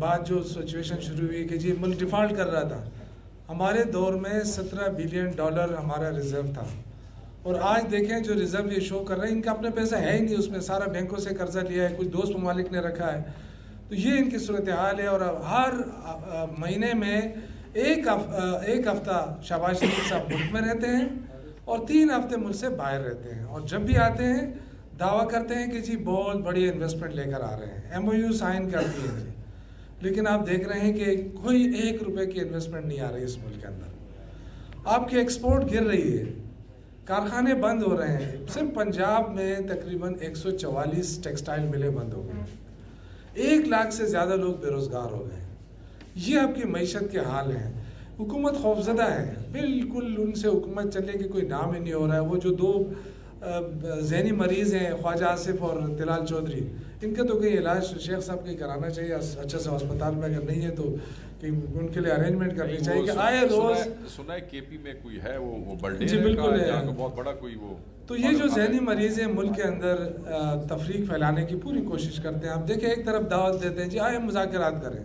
بعد جو سچویشن شروع ہوئی کہ جی ملک ڈیفالٹ کر رہا تھا، ہمارے دور میں $17 بلین ہمارا ریزرو تھا، اور آج دیکھیں جو ریزرو یہ شو کر رہے ہیں ان کا اپنا پیسہ ہے ہی نہیں، اس میں سارا بینکوں سے قرضہ لیا ہے، کچھ دوست ممالک نے رکھا ہے. تو یہ ان کی صورتحال ہے. اور ہر مہینے میں ایک ہفتہ شہباز شریف صاحب ملک میں رہتے ہیں اور 3 ہفتے ملک سے باہر رہتے ہیں، اور جب بھی آتے ہیں دعویٰ کرتے ہیں کہ جی بہت بڑی انویسٹمنٹ لے کر آ رہے ہیں، MOU سائن کر دیے جی. لیکن آپ دیکھ رہے ہیں کہ کوئی $1 کی انویسٹمنٹ نہیں آ رہی اس ملک کے اندر. آپ کی ایکسپورٹ گر رہی ہے، کارخانے بند ہو رہے ہیں. صرف پنجاب میں تقریباً 144 ٹیکسٹائل ملیں بند ہو گئے، 1 لاکھ سے زیادہ لوگ بے روزگار ہو گئے. یہ آپ کی معیشت کے حال ہیں. حکومت خوفزدہ ہے، بالکل ان سے حکومت چلنے کے کوئی نام ہی نہیں ہو رہا ہے. وہ جو 2 ذہنی مریض ہیں خواجہ آصف اور طلال چودھری، ان کا تو کہیں علاج شیخ صاحب کے کرانا چاہیے اچھا سے ہسپتال میں، اگر نہیں ہے تو ان کے لیے ارینجمنٹ کرنی چاہیے کہ آئے روز. سنا ہے KP میں کوئی ہے وہ بلڈے جی بالکل ہے، بہت بڑا کوئی وہ. تو یہ جو ذہنی مریض ہیں ملک کے اندر تفریق پھیلانے کی پوری کوشش کرتے ہیں. آپ دیکھیں ایک طرف دعوت دیتے ہیں جی آئے مذاکرات کریں،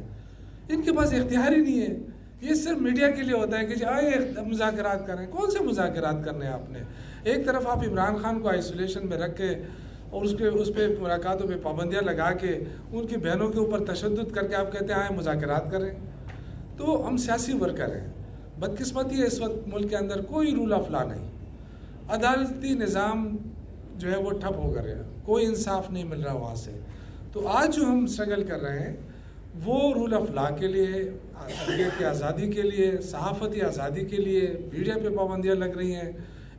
ان کے پاس اختیار ہی نہیں ہے. یہ صرف میڈیا کے لیے ہوتا ہے کہ جی آئے مذاکرات کریں. کون سے مذاکرات کرنے ہیں آپ نے؟ ایک طرف آپ عمران خان کو آئسولیشن میں رکھ کے اور اس پہ ملاقاتوں پہ پابندیاں لگا کے ان کی بہنوں کے اوپر تشدد کر کے آپ کہتے ہیں آئے مذاکرات کریں. تو ہم سیاسی ورکر ہیں. بدقسمتی ہے اس وقت ملک کے اندر کوئی رول آف لا نہیں، عدالتی نظام جو ہے وہ ٹھپ ہو گیا، کوئی انصاف نہیں مل رہا وہاں سے. تو آج جو ہم اسٹرگل کر رہے ہیں وہ رول آف لا کے لیے، عدلیت کی آزادی کے لیے، صحافتی آزادی کے لیے. میڈیا پہ پابندیاں لگ رہی ہیں،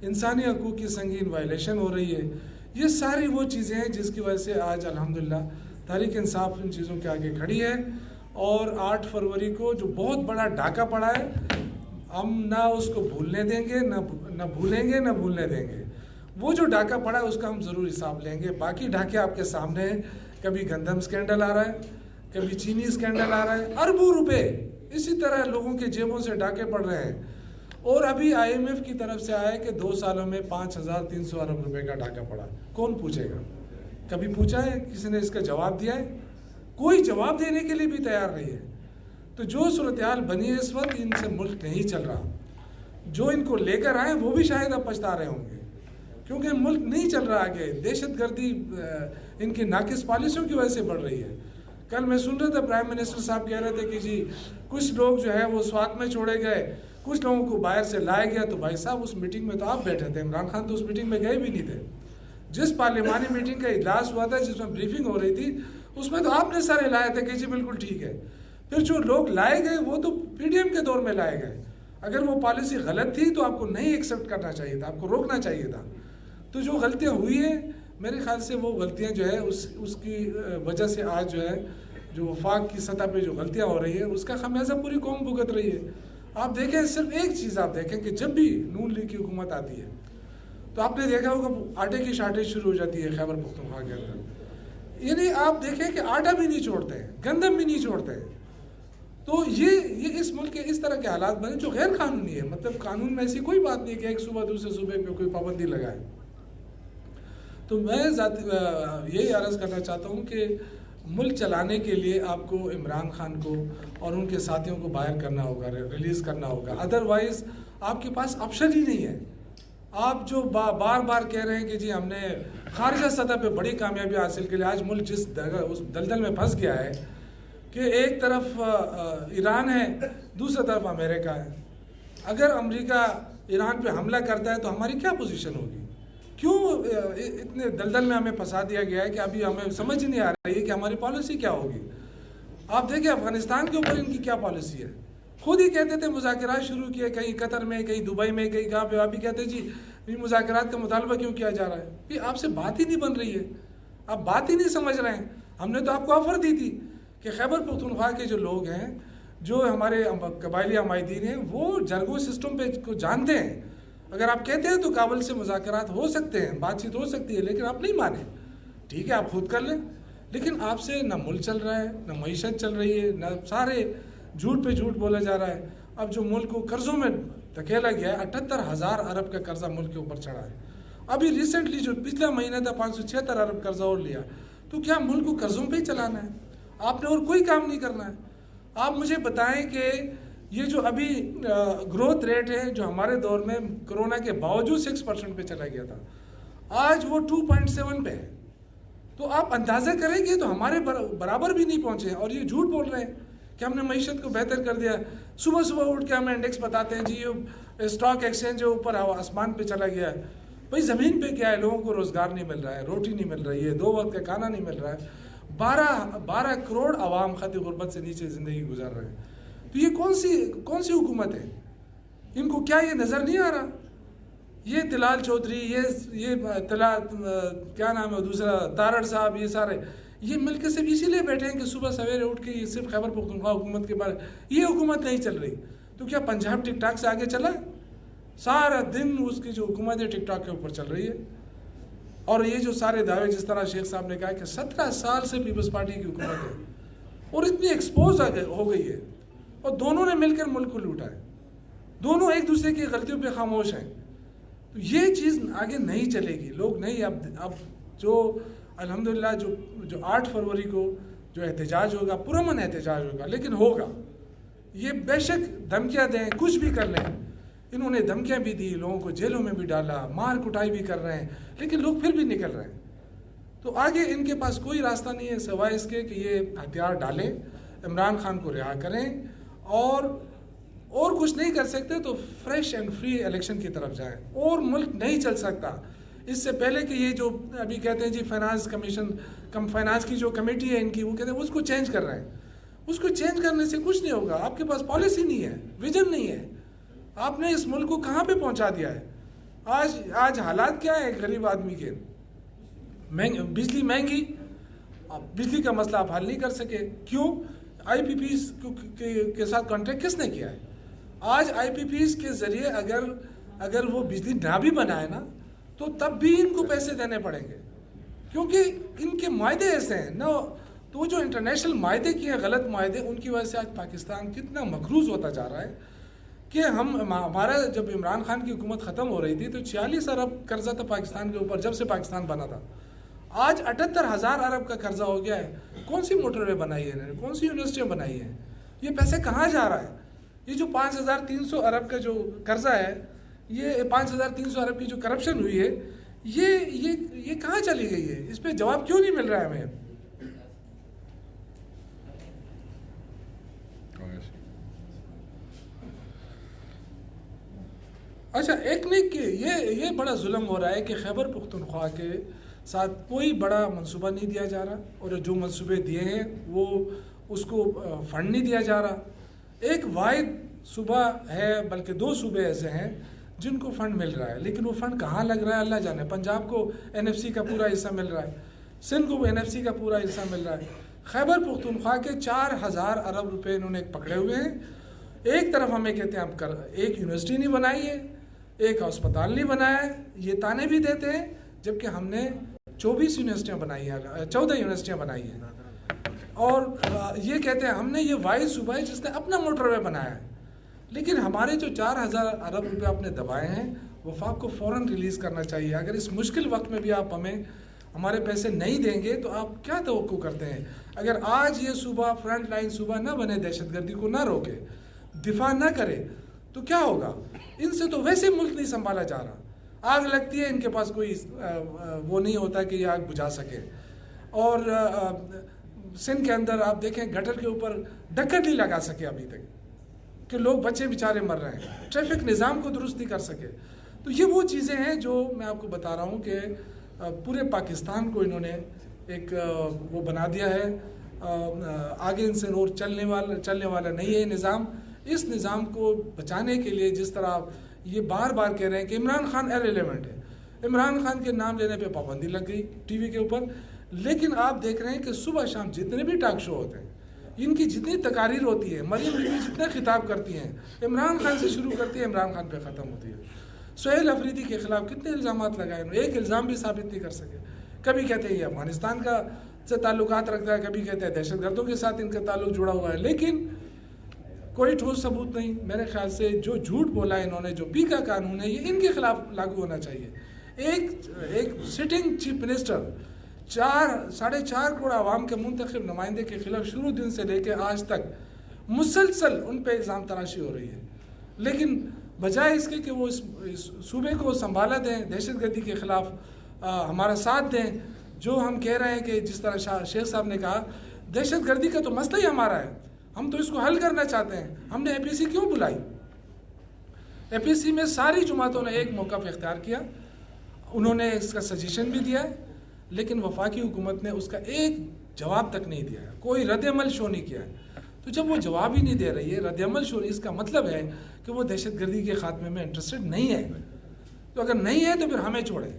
انسانی حقوق کی سنگین وائلیشن ہو رہی ہے. یہ ساری وہ چیزیں ہیں جس کی وجہ سے آج الحمدللہ تحریک انصاف ان چیزوں کے آگے کھڑی ہے. اور 8 فروری کو جو بہت بڑا ڈاکہ پڑا ہے، ہم نہ اس کو بھولنے دیں گے، نہ بھولیں گے، نہ بھولنے دیں گے. وہ جو ڈاکہ پڑا ہے اس کا ہم ضرور حساب لیں گے. باقی ڈاکے آپ کے سامنے ہیں. کبھی گندم اسکینڈل آ رہا ہے، کبھی چینی اسکینڈل آ رہا ہے، اربوں روپے اسی طرح لوگوں کے جیبوں سے ڈاکے پڑ رہے ہیں. اور ابھی IMF کی طرف سے آیا ہے کہ 2 سالوں میں 5,300 ارب روپے کا ڈاکہ پڑا. کون پوچھے گا؟ کبھی پوچھا ہے کسی نے اس کا جواب دیا ہے؟ کوئی جواب دینے کے لیے بھی تیار نہیں ہے. تو جو صورتحال بنی ہے اس وقت، ان سے ملک نہیں چل رہا. جو ان کو لے کر آئے وہ بھی شاید اب پچھتا رہے ہوں گے، کیونکہ ملک نہیں چل رہا آگے. دہشت گردی ان کی ناقص پالیسیوں کی وجہ سے بڑھ رہی ہے. کل میں سن رہا تھا پرائم منسٹر صاحب کہہ رہے تھے کہ جی کچھ لوگ جو ہے وہ سوات میں چھوڑے گئے، کچھ لوگوں کو باہر سے لایا گیا. تو بھائی صاحب اس میٹنگ میں تو آپ بیٹھے تھے، عمران خان تو اس میٹنگ میں گئے بھی نہیں تھے. جس پارلیمانی میٹنگ کا اجلاس ہوا تھا جس میں بریفنگ ہو رہی تھی، اس میں تو آپ نے سارے لائے تھے کہ جی بالکل ٹھیک ہے. پھر جو لوگ لائے گئے وہ تو PDM کے دور میں لائے گئے. اگر وہ پالیسی غلط تھی تو آپ کو نہیں ایکسیپٹ کرنا چاہیے تھا، آپ کو روکنا چاہیے تھا. تو جو غلطیاں ہوئی ہیں میرے خیال سے وہ غلطیاں جو ہے اس کی وجہ سے آج جو ہے جو وفاق کی سطح پہ جو غلطیاں ہو رہی ہیں اس کا خمیازہ پوری قوم بھگت رہی ہے. آپ دیکھیں صرف ایک چیز آپ دیکھیں کہ جب بھی نون لیگ کی حکومت آتی ہے تو آپ نے دیکھا ہوگا آٹے کی شارٹیج شروع ہو جاتی ہے خیبر پختونخوا کے اندر. یعنی آپ دیکھیں کہ آٹا بھی نہیں چھوڑتے ہیں، گندم بھی نہیں چھوڑتے ہیں. تو یہ اس ملک کے اس طرح کے حالات بنے جو غیر قانونی ہے. مطلب قانون میں ایسی کوئی بات نہیں کہ ایک صوبہ دوسرے صوبے پہ کوئی پابندی لگائے. تو میں یہی عرض کرنا چاہتا ہوں کہ ملک چلانے کے لیے آپ کو عمران خان کو اور ان کے ساتھیوں کو باہر کرنا ہوگا، ریلیز کرنا ہوگا. ادروائز آپ کے پاس آپشن ہی نہیں ہے. آپ جو بار بار کہہ رہے ہیں کہ جی ہم نے خارجہ سطح پہ بڑی کامیابی حاصل کے لیے، آج ملک جس اس دلدل میں پھنس گیا ہے کہ ایک طرف ایران ہے، دوسری طرف امریکہ ہے. اگر امریکہ ایران پہ حملہ کرتا ہے تو ہماری کیا پوزیشن ہوگی؟ کیوں اتنے دلدل میں ہمیں پھنسا دیا گیا ہے کہ ابھی ہمیں سمجھ نہیں آ رہی ہے کہ ہماری پالیسی کیا ہوگی. آپ دیکھیں افغانستان کے اوپر ان کی کیا پالیسی ہے. خود ہی کہتے تھے مذاکرات شروع کیے، کہیں قطر میں، کہیں دبئی میں، کہیں کہاں پہ. ابھی کہتے جی مذاکرات کا مطالبہ کیوں کیا جا رہا ہے؟ آپ سے بات ہی نہیں بن رہی ہے، آپ بات ہی نہیں سمجھ رہے ہیں. ہم نے تو آپ کو آفر دی تھی کہ خیبر پختونخوا کے جو لوگ ہیں، جو ہمارے قبائلی عمائدین ہیں، وہ جرگو سسٹم پہ کو جانتے ہیں. اگر آپ کہتے ہیں تو کابل سے مذاکرات ہو سکتے ہیں، بات چیت ہو سکتی ہے، لیکن آپ نہیں مانے. ٹھیک ہے آپ خود کر لیں، لیکن آپ سے نہ ملک چل رہا ہے، نہ معیشت چل رہی ہے، نہ سارے جھوٹ پہ جھوٹ بولا جا رہا ہے. اب جو ملک کو قرضوں میں دھکیلا گیا ہے، 78,000 ارب کا قرضہ ملک کے اوپر چڑھا ہے. ابھی ریسنٹلی جو پچھلا مہینہ تھا 576 ارب قرضہ اور لیا. تو کیا ملک کو قرضوں پہ ہی چلانا ہے؟ آپ نے اور کوئی کام نہیں کرنا ہے. آپ مجھے بتائیں کہ یہ جو ابھی گروتھ ریٹ ہے جو ہمارے دور میں کرونا کے باوجود 6% پہ چلا گیا تھا, آج وہ 2.7 پہ ہے. تو آپ اندازہ کریں گے تو ہمارے برابر بھی نہیں پہنچے, اور یہ جھوٹ بول رہے ہیں کہ ہم نے معیشت کو بہتر کر دیا. صبح صبح اٹھ کے ہمیں انڈیکس بتاتے ہیں جی یہ اسٹاک ایکسچینج جو اوپر آسمان پہ چلا گیا ہے. بھائی زمین پہ کیا ہے, لوگوں کو روزگار نہیں مل رہا ہے, روٹی نہیں مل رہی ہے, 2 وقت کا کھانا نہیں مل رہا ہے. 12 کروڑ عوام خط غربت سے نیچے زندگی گزار رہے ہیں. تو یہ کون سی حکومت ہے؟ ان کو کیا یہ نظر نہیں آ رہا؟ یہ طلال چودھری, یہ کیا نام ہے دوسرا, تارڑ صاحب, یہ سارے یہ مل کے صرف اسی لیے بیٹھے ہیں کہ صبح سویرے اٹھ کے یہ صرف خیبر پختونخوا حکومت کے بارے, یہ حکومت نہیں چل رہی. تو کیا پنجاب ٹک ٹاک سے آگے چلا؟ سارا دن اس کی جو حکومت ہے ٹک ٹاک کے اوپر چل رہی ہے. اور یہ جو سارے دعوے, جس طرح شیخ صاحب نے کہا کہ 17 سال سے پیپلز پارٹی کی حکومت ہے اور اتنی ایکسپوز ہو گئی ہے, اور دونوں نے مل کر ملک کو لوٹا ہے, دونوں ایک دوسرے کی غلطیوں پہ خاموش ہیں. تو یہ چیز آگے نہیں چلے گی. لوگ نہیں, اب جو الحمدللہ جو 8 فروری کو جو احتجاج ہوگا, پرامن احتجاج ہوگا, لیکن ہوگا. یہ بے شک دھمکیاں دیں, کچھ بھی کر لیں. انہوں نے دھمکیاں بھی دی, لوگوں کو جیلوں میں بھی ڈالا, مار کٹائی بھی کر رہے ہیں, لیکن لوگ پھر بھی نکل رہے ہیں. تو آگے ان کے پاس کوئی راستہ نہیں ہے سوائے اس کے کہ یہ ہتھیار ڈالیں, عمران خان کو رہا کریں, اور کچھ نہیں کر سکتے تو فریش اینڈ فری الیکشن کی طرف جائیں. اور ملک نہیں چل سکتا. اس سے پہلے کہ یہ جو ابھی کہتے ہیں جی فائنانس کمیشن, فائنانس کی جو کمیٹی ہے ان کی, وہ کہتے ہیں اس کو چینج کر رہے ہیں. اس کو چینج کرنے سے کچھ نہیں ہوگا. آپ کے پاس پالیسی نہیں ہے, ویژن نہیں ہے. آپ نے اس ملک کو کہاں پہ پہنچا دیا ہے؟ آج حالات کیا ہے غریب آدمی کے؟ بجلی مہنگی, بجلی کا مسئلہ آپ حل نہیں کر سکے. کیوں؟ آئی پی پیز کے ساتھ کانٹریکٹ کس نے کیا ہے؟ آج آئی پی پیز کے ذریعے اگر وہ بجلی نہ بھی بنائے نا, تو تب بھی ان کو پیسے دینے پڑیں گے, کیونکہ ان کے معاہدے ایسے ہیں نا. تو وہ جو انٹرنیشنل معاہدے کیے ہیں, غلط معاہدے, ان کی وجہ سے آج پاکستان کتنا مقروض ہوتا جا رہا ہے کہ ہمارا جب عمران خان کی حکومت ختم ہو رہی تھی تو 46 ارب قرضہ تھا پاکستان کے اوپر, جب سے پاکستان بنا تھا. آج 78,000 ارب کا قرضہ ہو گیا ہے. کون سی موٹر وے بنائی ہے انہوں نے, کون سی یونیورسٹیاں بنائی ہیں؟ یہ پیسے کہاں جا رہا ہے؟ یہ جو 5,300 ارب کا جو قرضہ ہے, یہ 5,300 ارب کی جو کرپشن ہوئی ہے, یہ کہاں چلی گئی ہے؟ اس پہ جواب کیوں نہیں مل رہا ہے ہمیں؟ اچھا, ایک نہیں کہ یہ بڑا ظلم ہو رہا ہے کہ خیبر پختونخوا کے ساتھ کوئی بڑا منصوبہ نہیں دیا جا رہا, اور جو منصوبے دیے ہیں وہ اس کو فنڈ نہیں دیا جا رہا. ایک واحد صوبہ ہے, بلکہ 2 صوبے ایسے ہیں جن کو فنڈ مل رہا ہے, لیکن وہ فنڈ کہاں لگ رہا ہے اللہ جانے. پنجاب کو NFC کا پورا حصہ مل رہا ہے, سندھ کو NFC کا پورا حصہ مل رہا ہے. خیبر پختونخوا کے 4,000 ارب روپے انہوں نے پکڑے ہوئے ہیں. ایک طرف ہمیں کہتے ہیں آپ ایک یونیورسٹی نہیں بنائی ہے, ایک ہسپتال نہیں بنایا ہے, یہ تانے بھی دیتے ہیں, جبکہ ہم نے 24 یونیورسٹیاں بنائی ہیں, 14 یونیورسٹیاں بنائی ہیں. اور یہ کہتے ہیں ہم نے یہ واحد صوبہ ہے جس نے اپنا موٹر وے بنایا ہے. لیکن ہمارے جو 4,000 ارب روپے آپ نے دبائے ہیں, وفاق کو فوراً ریلیز کرنا چاہیے. اگر اس مشکل وقت میں بھی آپ ہمارے پیسے نہیں دیں گے تو آپ کیا توقع کرتے ہیں؟ اگر آج یہ صوبہ فرنٹ لائن صوبہ نہ بنے, دہشت گردی کو نہ روکے, دفاع نہ کرے, تو کیا ہوگا؟ ان سے تو ویسے ملک نہیں سنبھالا جا رہا. آگ لگتی ہے, ان کے پاس کوئی وہ نہیں ہوتا کہ یہ آگ بجھا سکے. اور سندھ کے اندر آپ دیکھیں گٹر کے اوپر ڈکر نہیں لگا سکے ابھی تک, کہ لوگ بچے بیچارے مر رہے ہیں. ٹریفک نظام کو درست نہیں کر سکے. تو یہ وہ چیزیں ہیں جو میں آپ کو بتا رہا ہوں کہ پورے پاکستان کو انہوں نے ایک وہ بنا دیا ہے. آگے ان سے اور چلنے والا نہیں ہے نظام. اس نظام کو بچانے کے لیے جس طرح یہ بار بار کہہ رہے ہیں کہ عمران خان ایرریلیونٹ ہے, عمران خان کے نام لینے پہ پابندی لگ گئی ٹی وی کے اوپر. لیکن آپ دیکھ رہے ہیں کہ صبح شام جتنے بھی ٹاک شو ہوتے ہیں, ان کی جتنی تقاریر ہوتی ہے, مریم بی بی جتنا خطاب کرتی ہیں, عمران خان سے شروع کرتی ہے, عمران خان پہ ختم ہوتی ہے. سہیل افریدی کے خلاف کتنے الزامات لگائے, ایک الزام بھی ثابت نہیں کر سکے. کبھی کہتے ہیں یہ افغانستان کا سے تعلقات رکھتا ہے, کبھی کہتے ہیں دہشت گردوں کے ساتھ ان کا تعلق جڑا ہوا ہے, لیکن کوئی ٹھوس ثبوت نہیں. میرے خیال سے جو جھوٹ بولا ہے انہوں نے, جو پی کا قانون ہے, یہ ان کے خلاف لاگو ہونا چاہیے. ایک سٹنگ چیف منسٹر 4.5 کروڑ عوام کے منتخب نمائندے کے خلاف شروع دن سے لے کے آج تک مسلسل ان پہ الزام تراشی ہو رہی ہے، لیکن بجائے اس کے کہ وہ اس صوبے کو سنبھالا دیں، دہشت گردی کے خلاف ہمارا ساتھ دیں. جو ہم کہہ رہے ہیں کہ جس طرح شیخ صاحب نے کہا، دہشت گردی کا تو مسئلہ ہی ہمارا ہے، ہم تو اس کو حل کرنا چاہتے ہیں. ہم نے اے پی سی کیوں بلائی؟ اے پی سی میں ساری جماعتوں نے ایک موقف اختیار کیا، انہوں نے اس کا سجیشن بھی دیا ہے، لیکن وفاقی حکومت نے اس کا ایک جواب تک نہیں دیا ہے، کوئی رد عمل شو نہیں کیا ہے. تو جب وہ جواب ہی نہیں دے رہی ہے، رد عمل شو، اس کا مطلب ہے کہ وہ دہشت گردی کے خاتمے میں انٹرسٹڈ نہیں ہے. تو اگر نہیں ہے تو پھر ہمیں چھوڑیں،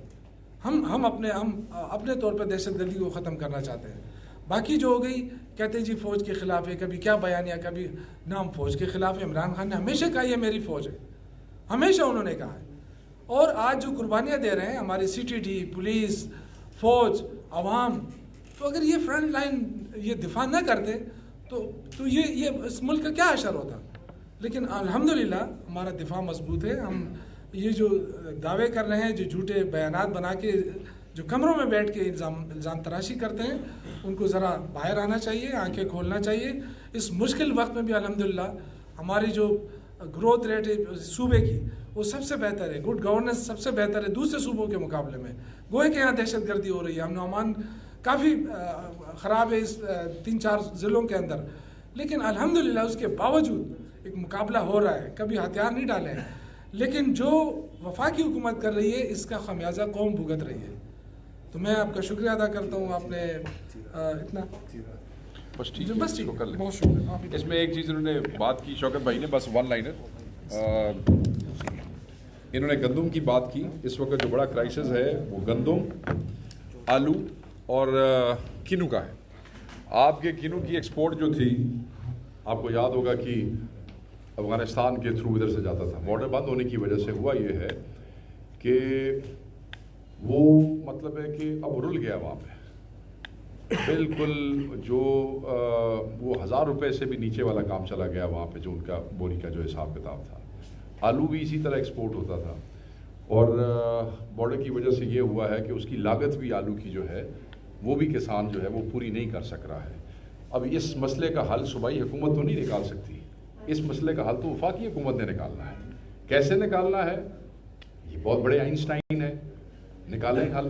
ہم اپنے طور پر دہشت گردی کو ختم کرنا چاہتے ہیں. باقی جو ہو گئی، کہتے ہیں جی فوج کے خلاف ہے، کبھی کیا بیانیہ، کبھی نام فوج کے خلاف ہے. عمران خان نے ہمیشہ کہا یہ میری فوج ہے، ہمیشہ انہوں نے کہا ہے. اور آج جو قربانیاں دے رہے ہیں ہماری سی ٹی ڈی، پولیس، فوج، عوام، تو اگر یہ فرنٹ لائن یہ دفاع نہ کرتے تو یہ اس ملک کا کیا حشر ہوتا. لیکن الحمدللہ ہمارا دفاع مضبوط ہے. ہم یہ جو دعوے کر رہے ہیں، جو جھوٹے بیانات بنا کے جو کمروں میں بیٹھ کے الزام تراشی کرتے ہیں، ان کو ذرا باہر آنا چاہیے، آنکھیں کھولنا چاہیے. اس مشکل وقت میں بھی الحمدللہ ہماری جو گروتھ ریٹ ہے صوبے کی، وہ سب سے بہتر ہے. گڈ گورننس سب سے بہتر ہے دوسرے صوبوں کے مقابلے میں. گوئے کہ یہاں دہشت گردی ہو رہی ہے، امن و امان کافی خراب ہے اس 3-4 ضلعوں کے اندر، لیکن الحمدللہ اس کے باوجود ایک مقابلہ ہو رہا ہے. کبھی ہتھیار نہیں ڈالے ہیں، لیکن جو وفاقی حکومت کر رہی ہے اس کا خمیازہ قوم بھگت رہی ہے. تو میں آپ کا شکریہ ادا کرتا ہوں. آپ نے اتنا بس ٹھیک بس ٹھیک، کر لیں. بہت شکریہ. اس میں ایک چیز انہوں نے بات کی شوکت بھائی نے، بس ون لائنر. انہوں نے گندم کی بات کی. اس وقت جو بڑا کرائسس ہے وہ گندم، آلو اور کینو کا ہے. آپ کے کینو کی ایکسپورٹ جو تھی، آپ کو یاد ہوگا کہ افغانستان کے تھرو ادھر سے جاتا تھا. بارڈر بند ہونے کی وجہ سے ہوا یہ ہے کہ وہ مطلب ہے کہ اب رل گیا وہاں پہ بالکل. جو وہ 1000 روپے سے بھی نیچے والا کام چلا گیا وہاں پہ، جو ان کا بوری کا جو حساب کتاب تھا. آلو بھی اسی طرح ایکسپورٹ ہوتا تھا، اور بارڈر کی وجہ سے یہ ہوا ہے کہ اس کی لاگت بھی آلو کی جو ہے وہ بھی کسان جو ہے وہ پوری نہیں کر سک رہا ہے. اب اس مسئلے کا حل صوبائی حکومت تو نہیں نکال سکتی، اس مسئلے کا حل تو وفاقی حکومت نے نکالنا ہے. کیسے نکالنا ہے؟ یہ بہت بڑے آئنسٹائن ہے، نکالیں حل.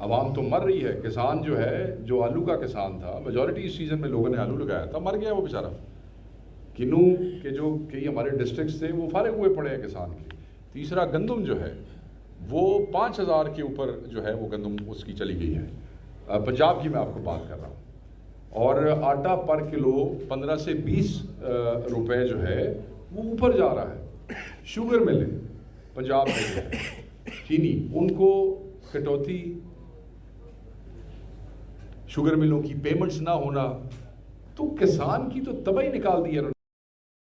عوام تو مر رہی ہے. کسان جو ہے، جو آلو کا کسان تھا، میجورٹی اس سیزن میں لوگوں نے آلو لگایا تھا، مر گیا وہ بیچارہ. کنو کے جو کئی ہمارے ڈسٹرکٹس تھے وہ فارغ ہوئے پڑے ہیں کسان کے. تیسرا گندم جو ہے وہ 5000 کے اوپر جو ہے وہ گندم اس کی چلی گئی ہے. پنجاب کی میں آپ کو بات کر رہا ہوں. اور آٹا پر کلو 15 سے 20 روپے جو ہے وہ اوپر جا رہا ہے. شوگر ملیں پنجاب میں جو ہے چینی، ان کو کٹوتی، شوگر ملوں کی پیمنٹس نہ ہونا، تو کسان کی تو تباہی نکال دی ہے.